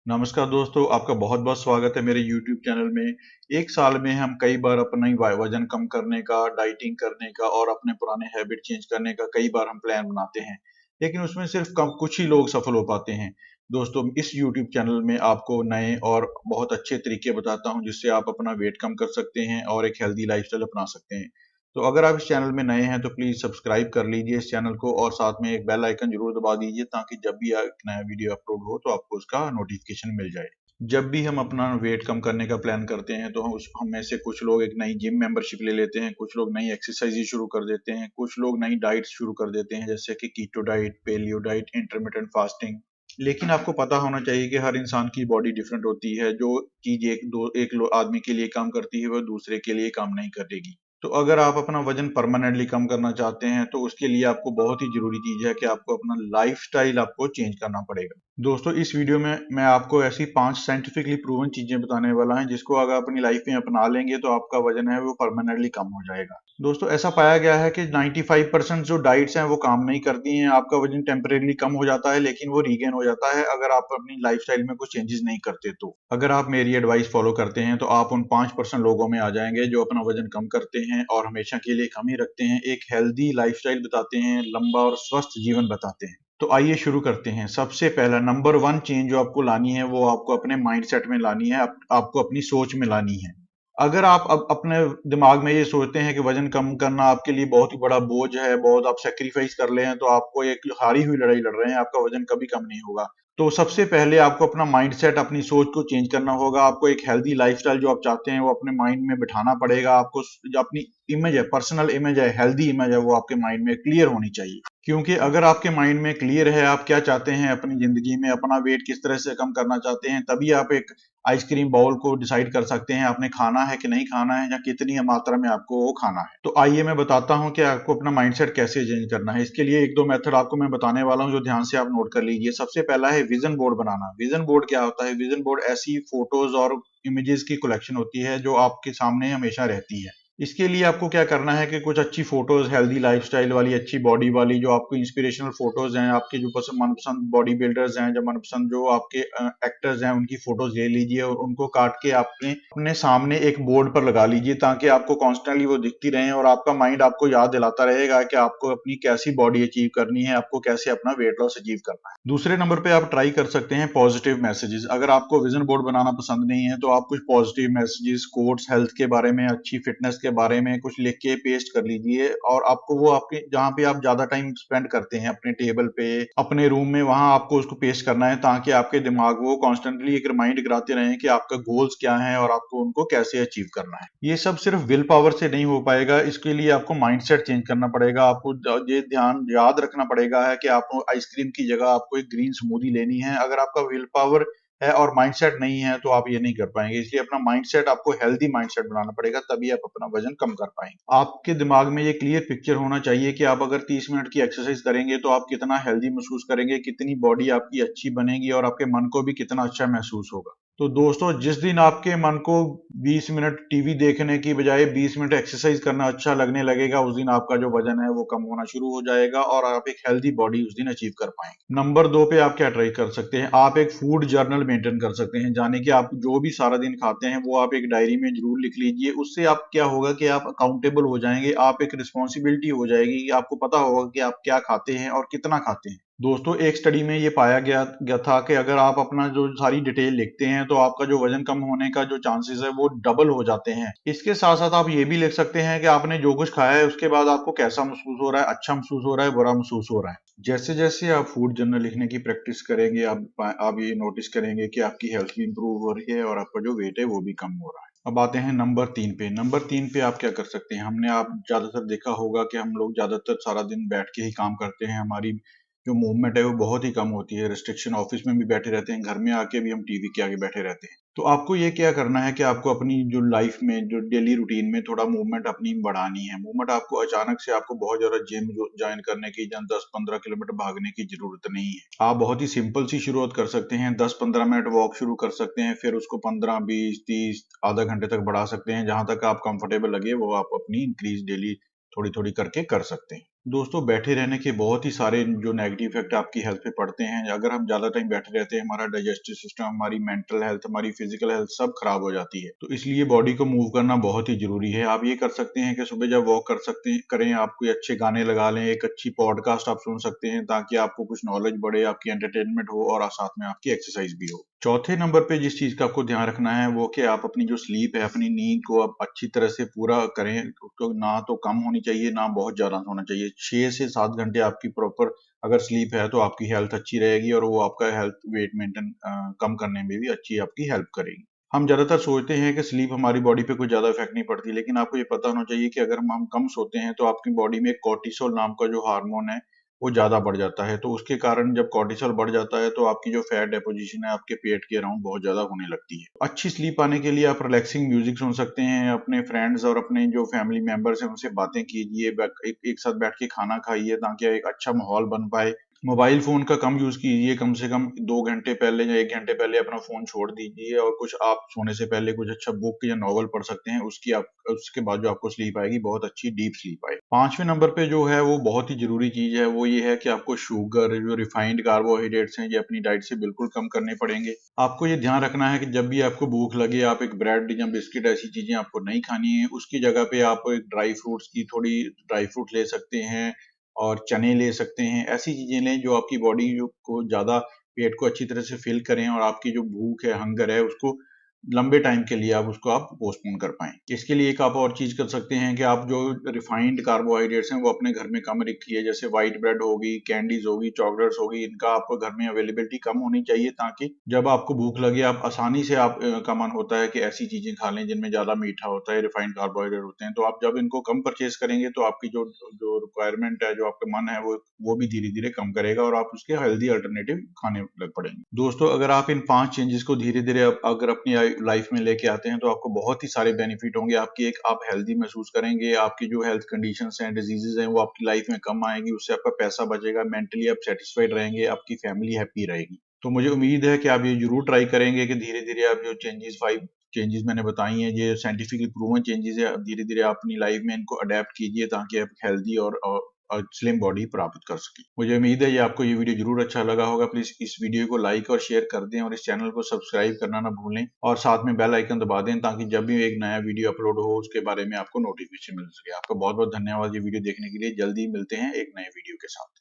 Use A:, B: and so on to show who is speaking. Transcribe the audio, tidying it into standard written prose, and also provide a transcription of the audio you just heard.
A: नमस्कार दोस्तों, आपका बहुत-बहुत स्वागत है मेरे यूट्यूब चैनल में। एक साल में हम कई बार अपना वज़न कम करने का, डाइटिंग करने का और अपने पुराने हैबिट चेंज करने का कई बार हम प्लान बनाते हैं। लेकिन उसमें सिर्फ़ कम कुछ ही लोग सफल हो पाते हैं। दोस्तों, इस यूट्यूब चैनल में आपको नए और बहुत अच्छे तरीके बताता हूँ जिससे आप अपना वेट कम कर सकते हैं और एक हेल्दी लाइफ़स्टाइल अपना सकते हैं। तो अगर आप इस चैनल में नए हैं तो प्लीज़ सब्सक्राइब कर लीजिए इस चैनल को और साथ में एक बेल आइकन ज़रूर दबा दीजिए ताकि जब भी एक नया वीडियो अपलोड हो तो आपको उसका नोटिफ़िकेशन मिल जाए। जब भी हम अपना वेट कम करने का प्लान करते हैं तो हम में से कुछ लोग एक नई जिम मेंबरशिप ले लेते हैं, कुछ लोग नई एक्सरसाइज़ शुरू कर देते हैं, कुछ लोग नई डाइट शुरू कर देते हैं जैसे कि keto diet, paleo diet, intermittent fasting. लेकिन आपको पता होना चाहिए कि हर इंसान की बॉडी डिफरेंट होती है, जो चीज़ एक आदमी के लिए काम करती है वो दूसरे के लिए काम नहीं करेगी। तो अगर आप अपना वजन परमानेंटली कम करना चाहते हैं तो उसके लिए आपको बहुत ही जरूरी चीज है कि आपको अपना लाइफस्टाइल आपको चेंज करना पड़ेगा। दोस्तों, इस वीडियो में मैं आपको ऐसी 5 साइंटिफिकली प्रूवन चीजें बताने वाला हूं जिसको अगर अपनी लाइफ में अपना लेंगे तो आपका वजन है वो परमानेंटली कम हो जाएगा। दोस्तों, ऐसा पाया गया है कि 95% जो डाइट्स हैं वो काम नहीं करती हैं। आपका वजन टेम्परेरी कम हो जाता है लेकिन वो रीगेन हो जाता है अगर आप अपनी लाइफस्टाइल में कुछ चेंजेस नहीं करते। तो अगर आप मेरी एडवाइस फॉलो करते हैं तो आप उन 5% लोगों में आ जाएंगे जो अपना वजन कम करते हैं और हमेशा के लिए कम ही रखते हैं, एक हेल्दी लाइफस्टाइल बताते हैं, लंबा और स्वस्थ जीवन बताते हैं। तो आइए शुरू करते हैं। सबसे पहला नंबर 1 चेंज जो आपको लानी है वो आपको अपने माइंडसेट में लानी है, आपको अपनी सोच में लानी है। अगर आप अब अपने दिमाग में ये सोचते हैं कि वजन कम करना आपके लिए बहुत ही बड़ा बोझ है, बहुत आप सैक्रिफाइस कर ले हैं, तो आपको एक हारी हुई लड़ाई लड़ रहे हैं, आपका वजन कभी कम नहीं होगा। तो सबसे पहले आपको अपना माइंडसेट, अपनी सोच को चेंज करना होगा। आपको एक हेल्दी लाइफस्टाइल जो आप चाहते हैं वो अपने माइंड में बिठाना पड़ेगा। आपको जो अपनी इमेज है, पर्सनल इमेज है, हेल्दी इमेज है, वो आपके माइंड में क्लियर होनी चाहिए। क्योंकि अगर आपके माइंड में क्लियर है आप क्या चाहते हैं अपनी जिंदगी में, अपना वेट किस तरह से कम करना चाहते हैं, तभी आप एक आइसक्रीम बाउल को डिसाइड कर सकते हैं आपने खाना है कि नहीं खाना है या कितनी मात्रा में आपको वो खाना है। तो आइए मैं बताता हूं कि आपको अपना माइंडसेट कैसे चेंज करना है। इसके लिए एक दो मेथड आपको मैं बताने वाला हूं जो ध्यान से आप नोट कर लीजिए। सबसे पहला है विजन बोर्ड बनाना। विजन बोर्ड क्या होता है? विजन बोर्ड ऐसी फोटोज और इमेजेस की कलेक्शन होती है जो आपके सामने हमेशा रहती है। इसके लिए आपको क्या करना है कि कुछ अच्छी फोटोज, हेल्दी लाइफस्टाइल वाली, अच्छी बॉडी वाली, जो आपको इंस्पिरेशनल फोटोज हैं, आपके जो पसंद मनपसंद बॉडी बिल्डर्स हैं, जो मनपसंद जो आपके एक्टर्स हैं, उनकी फोटोज ले लीजिए और उनको काट के आपने अपने सामने एक बोर्ड पर लगा लीजिए ताकि आपको कॉन्स्टेंटली वो दिखती रहे और आपका माइंड आपको याद दिलाता रहेगा कि आपको अपनी कैसी बॉडी अचीव करनी है, आपको कैसे अपना वेट लॉस अचीव करना है। दूसरे नंबर पे आप ट्राई कर सकते हैं पॉजिटिव मैसेजेस। अगर आपको विजन बोर्ड बनाना पसंद नहीं है तो आप कुछ पॉजिटिव मैसेजेस, कोट्स, हेल्थ के बारे में, अच्छी फिटनेस के बारे में कुछ लिख के पेस्ट कर लीजिए और आपको वो आपके जहाँ पे आप ज्यादा टाइम स्पेंड करते हैं, अपने टेबल पे, अपने रूम में, वहां आपको उसको पेस्ट करना है ताकि आपके दिमाग वो कॉन्स्टेंटली एक रिमाइंड कराते रहें कि आपका गोल्स क्या है और आपको उनको कैसे अचीव करना है। ये सब सिर्फ विल पावर से नहीं हो पाएगा, इसके लिए आपको माइंडसेट चेंज करना पड़ेगा। आपको ये ध्यान याद रखना पड़ेगा है कि आपको आइसक्रीम की जगह आपको एक ग्रीन स्मूदी लेनी है। अगर आपका विल पावर है और माइंडसेट नहीं है तो आप ये नहीं कर पाएंगे। इसलिए अपना माइंडसेट आपको हेल्दी माइंडसेट बनाना पड़ेगा, तभी आप अपना वजन कम कर पाएंगे। आपके दिमाग में ये क्लियर पिक्चर होना चाहिए कि आप अगर 30 मिनट की एक्सरसाइज करेंगे तो आप कितना हेल्दी महसूस करेंगे, कितनी बॉडी आपकी अच्छी बनेगी और आपके मन को भी कितना अच्छा महसूस होगा। तो दोस्तों, जिस दिन आपके मन को 20 मिनट टीवी देखने की बजाय 20 मिनट एक्सरसाइज करना अच्छा लगने लगेगा, उस दिन आपका जो वजन है वो कम होना शुरू हो जाएगा और आप एक हेल्दी बॉडी उस दिन अचीव कर पाएंगे। नंबर 2 पे आप क्या ट्राई कर सकते हैं? आप एक फूड जर्नल मेंटेन कर सकते हैं, जाने कि आप जो भी सारा दिन खाते हैं वो आप एक डायरी में जरूर लिख लीजिए। उससे आप क्या होगा कि आप अकाउंटेबल हो जाएंगे, आप एक रिस्पॉन्सिबिलिटी हो जाएगी कि आपको पता होगा कि आप क्या खाते हैं और कितना खाते हैं। दोस्तों, एक स्टडी में ये पाया गया था कि अगर आप अपना जो सारी डिटेल लिखते हैं तो आपका जो वजन कम होने का जो चांसेस है वो डबल हो जाते हैं। इसके साथ साथ आप ये भी लिख सकते हैं कि आपने जो कुछ खाया है उसके बाद आपको कैसा महसूस हो रहा है, अच्छा महसूस हो रहा है, बुरा महसूस हो रहा है। जैसे जैसे आप फूड जर्नल लिखने की प्रैक्टिस करेंगे आप ये नोटिस करेंगे कि आपकी हेल्थ भी इंप्रूव हो रही है और आपका जो वेट है वो भी कम हो रहा है। अब आते हैं नंबर 3 पे। नंबर 3 पे आप क्या कर सकते हैं? हमने आप ज्यादातर देखा होगा कि हम लोग ज्यादातर सारा दिन बैठ के ही काम करते हैं, हमारी जो मूवमेंट है वो बहुत ही कम होती है। रिस्ट्रिक्शन, ऑफिस में भी बैठे रहते हैं, घर में आके भी हम टीवी के आगे बैठे रहते हैं। तो आपको ये क्या करना है कि आपको अपनी जो लाइफ में, जो डेली रूटीन में थोड़ा मूवमेंट अपनी बढ़ानी है। मूवमेंट आपको अचानक से आपको बहुत ज्यादा जिम ज्वाइन करने की या 10-15 किलोमीटर भागने की जरूरत नहीं है। आप बहुत ही सिंपल सी शुरुआत कर सकते हैं। 10-15 मिनट वॉक शुरू कर सकते हैं, फिर उसको 15-20-30 आधा घंटे तक बढ़ा सकते हैं। जहां तक आप कंफर्टेबल लगे वो आप अपनी इंक्रीज डेली थोड़ी थोड़ी करके कर सकते हैं। दोस्तों, बैठे रहने के बहुत ही सारे जो नेगेटिव इफ़ेक्ट आपकी हेल्थ पे पड़ते हैं। अगर हम ज़्यादा टाइम बैठे रहते हैं, हमारा डाइजेस्टिव सिस्टम, हमारी मेंटल हेल्थ, हमारी फिज़िकल हेल्थ सब खराब हो जाती है। तो इसलिए बॉडी को मूव करना बहुत ही ज़रूरी है। आप ये कर सकते हैं कि सुबह जब वॉक कर सकते हैं करें, आप कोई अच्छे गाने लगा लें, एक अच्छी पॉडकास्ट आप सुन सकते हैं ताकि आपको कुछ नॉलेज बढ़े, आपकी एंटरटेनमेंट हो और साथ में आपकी एक्सरसाइज़ भी हो। चौथे नंबर पे जिस चीज़ का आपको ध्यान रखना है वो कि आप अपनी जो स्लीप है, अपनी नींद को आप अच्छी तरह से पूरा करें। तो ना तो कम होनी चाहिए, ना बहुत ज़्यादा होना चाहिए। 6 से 7 घंटे आपकी प्रॉपर अगर स्लीप है तो आपकी हेल्थ अच्छी रहेगी और वो आपका हेल्थ वेट मेंटेन कम करने में भी अच्छी आपकी हेल्प करेगी। हम ज़्यादातर सोचते हैं कि स्लीप हमारी बॉडी पे कोई ज़्यादा इफ़ेक्ट नहीं पड़ती, लेकिन आपको ये पता होना चाहिए कि अगर हम कम सोते हैं तो आपकी बॉडी में कॉर्टिसोल नाम का जो हार्मोन है वो ज़्यादा बढ़ जाता है। तो उसके कारण जब कॉर्टिसोल बढ़ जाता है तो आपकी जो फैट डेपोज़िशन है आपके पेट के अराउंड बहुत ज़्यादा होने लगती है। अच्छी स्लीप आने के लिए आप रिलैक्सिंग म्यूज़िक सुन सकते हैं, अपने फ्रेंड्स और अपने जो फैमिली मेंबर्स हैं उनसे बातें कीजिए, एक साथ बैठ के खाना खाइए ताकि एक अच्छा माहौल बन पाए। मोबाइल फ़ोन का कम यूज़ कीजिए, कम से कम 2 घंटे पहले या 1 घंटे पहले अपना फ़ोन छोड़ दीजिए और कुछ आप सोने से पहले कुछ अच्छा बुक या नॉवल पढ़ सकते हैं, उसके बाद जो आपको स्लीप आएगी, बहुत अच्छी डीप स्लीप आएगी। 5वें नंबर पे जो है वो बहुत ही ज़रूरी चीज़ है, वो ये है कि आपको शुगर, जो रिफाइंड कार्बोहाइड्रेट्स हैं, ये अपनी डाइट से बिल्कुल कम करने पड़ेंगे। आपको ये ध्यान रखना है कि जब भी आपको भूख लगे, आप एक ब्रेड या बिस्किट ऐसी चीज़ें आपको नहीं खानी है, उसकी जगह पे आप एक ड्राई फ्रूट ले सकते हैं और चने ले सकते हैं। ऐसी चीज़ें लें जो आपकी बॉडी को ज़्यादा पेट को अच्छी तरह से फ़िल करें और आपकी जो भूख है, हंगर है, उसको लंबे टाइम के लिए आप पोस्टपोन कर पाएँ। इसके लिए एक आप और चीज़ कर सकते हैं कि आप जो रिफाइंड कार्बोहाइड्रेट्स हैं, वो अपने घर में कम रखिए। जैसे व्हाइट ब्रेड होगी, कैंडीज़ होगी, चॉकलेट्स होगी, इनका आपको घर में अवेलेबिलिटी कम होनी चाहिए ताकि जब आपको भूख लगे, आप आसानी से का मन होता है कि ऐसी चीज़ें खा लें जिनमें ज़्यादा मीठा होता है, रिफाइंड कार्बोहाइड्रेट होते हैं। तो आप जब इनको कम परचेज़ करेंगे तो आपकी जो जो रिक्वायरमेंट है, जो आपका मन है, वो भी धीरे-धीरे कम करेगा और आप उसके हेल्दी अल्टरनेटिव खाने लग पड़ेंगे। दोस्तों, अगर आप इन 5 चेंजेज़ को धीरे-धीरे अगर अपनी लाइफ़ में लेके आते हैं तो आपको बहुत ही सारे बेनिफिट होंगे। आप हेल्दी महसूस करेंगे, आपकी जो हेल्थ कंडीशंस हैं, डिज़ीज़ेज़ हैं, वो आपकी लाइफ़ में कम आएँगी, उससे आपका पैसा बचेगा, मेंटली आप सैटिस्फाइड रहेंगे, आपकी फैमिली हैप्पी रहेगी। तो मुझे उम्मीद है कि आप ये ज़रूर ट्राई करेंगे कि धीरे-धीरे आप जो 5 चेंजेज़ मैंने बताई हैं, ये साइंटिफिकली प्रूवन चेंजेज़ है। धीरे-धीरे आप अपनी लाइफ़ में इनको अडॉप्ट कीजिए ताकि आप हेल्दी और स्लिम बॉडी प्राप्त कर सकें। मुझे उम्मीद है ये आपको ये वीडियो ज़रूर अच्छा लगा होगा। प्लीज़ इस वीडियो को लाइक और शेयर कर दें और इस चैनल को सब्सक्राइब करना ना भूलें और साथ में बेल आइकन दबा दें ताकि जब भी एक नया वीडियो अपलोड हो उसके बारे में आपको नोटिफ़िकेशन मिल सके। आपका बहुत-बहुत धन्यवाद ये वीडियो देखने के लिए। जल्दी मिलते हैं एक नए वीडियो के साथ।